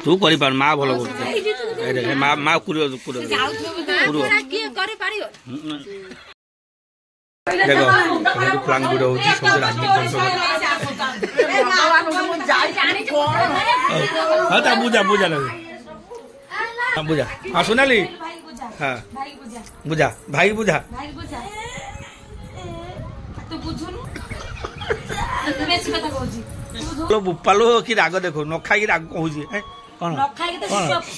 तू करी पार माँ भल कर माँ कुरो कुरो देखो प्लांग वीडियो होची सब हां ता बुझा बुझा लगे हां बुझा हां सोनाली हां बुझा भाई बुझा तू बुझुनु तू बेसी कथा कहूची लो बुपालो की राग देखो न खाई राग कहूची हैं कोन न खाई के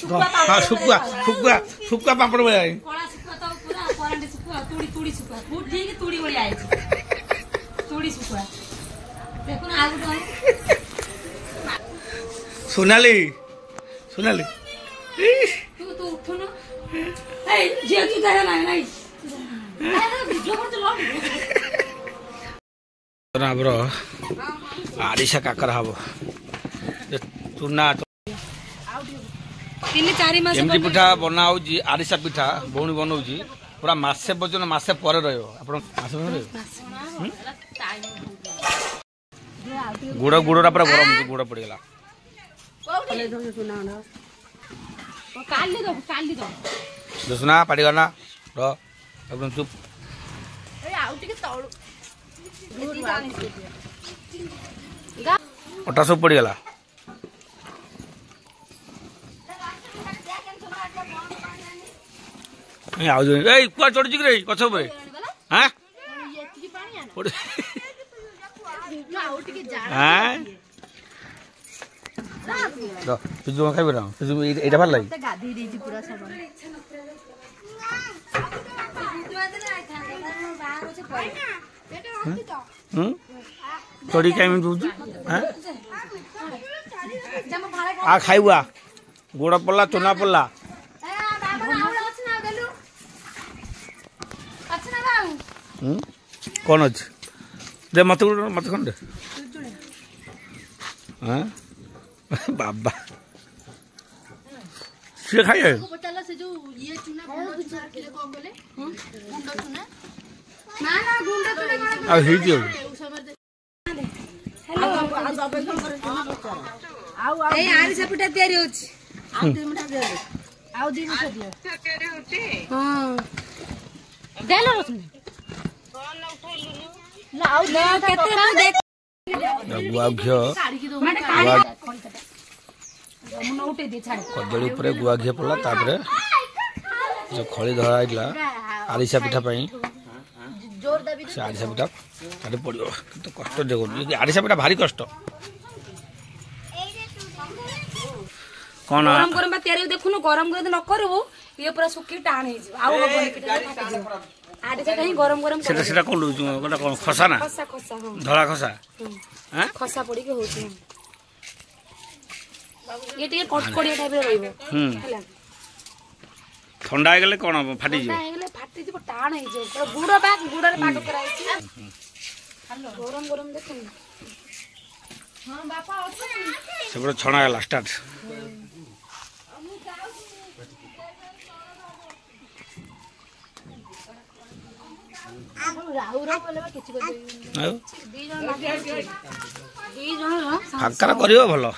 सुकुआ हां सुकुआ सुकुआ सुकुआ पापड़ बया कोला सुकुआ तो पूरा कोरांडे सुकुआ तुड़ी तुड़ी सुकुआ फूट ठीक तुड़ी बळी आइ तुड़ी सुकुआ देखो ना आगु तो सोनाली सोनाली तू तो उठो ना ए जे तू जाय ना नाही वीडियो कर लो ब्रो आरिसा काकर हबो चुना तीन चारि मास एमती पिठा बना होजी आरिसा पिठा बौणी बनौजी पूरा मासे पर्यंत मासे पर रहियो आपण मासे गुड़ गुड़ा पूरा गरम गुड़ पड़ गला सुना पाटी करना रो एकदम चुप अटा सब पड़ गला कुआ चढ़ी कि गछ हाँ पिजु खाइब ना पिजु एटा भल लगे चढ़ी कहीं दूध आ खाइबा गुड़ पड़ला चुना पड़ला कौन अच्छे दे मत मत कौन दे हाँ बाबा सी खाइए आरिसा पिठा तयारी होची कदली गुआ घी पड़ा तापर जो खड़ी धरा आरिसा पिठा आरिसा पिठा पड़ो तो कष्ट देखो आरिसा पिठा भारी कष्ट कौन गरम गरम तैयारी देखुनु गरम गरम न करबो ये पूरा सुखी टाण हे आउ आरिसा कहीं गरम गरम सेटा सेटा कोन गोटा कोन खसा ना खसा खसा हां धला खसा हैं खसा पड़ी के होची ये टिके कटकड़िया टाइप रे रहइबो हला ठंडा हे गेले कोन फाटी जो ठंडा हे गेले फाटी जो टाण हे जो गुड़ बा गुड़र पाक कराई छी हेलो गरम गरम देखन हां बापा अछि सब छणा गेला स्टार्ट फांकारा करियो भलो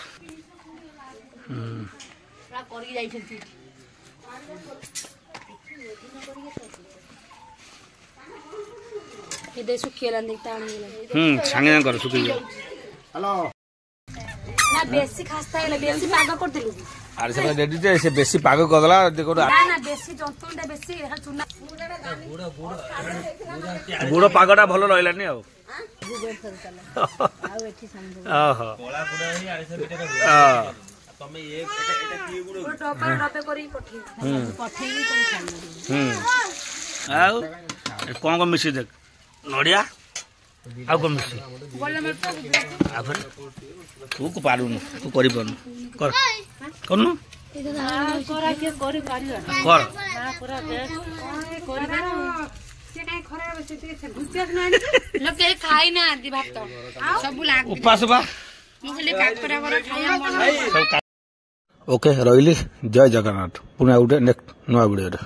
सांगे कर सुखी हेलो ना बेसी खास्ता है बेसी पाग कर दिलु अरे से रेडी जे से बेसी पाग कर दला देखो ना ना बेसी जंतुंडा बेसी चुना गुड़ पागटा भलो रहलानी आ एठी संभव ओहो कोला गुड़ ही आरिसा पिठा हां तमे एक एटा की गुड़ टोपा टोपे करी पठी पठेई तुम खाई आउ कोन को मिसी देख नडिया आउ को मिसी बोले मत आ फिर तू को पारू तू करी पारू कर करनु करा के करी पारी कर ना पूरा के करी दे से काई खराब से ते भुजिया ना लोग के खाई ना आदि भात सब लाग उपास बा मुखले काकरा बरा खाया मन ओके रहिली जय जगन्नाथ पुणे उठे नेक्स्ट नया वीडियो।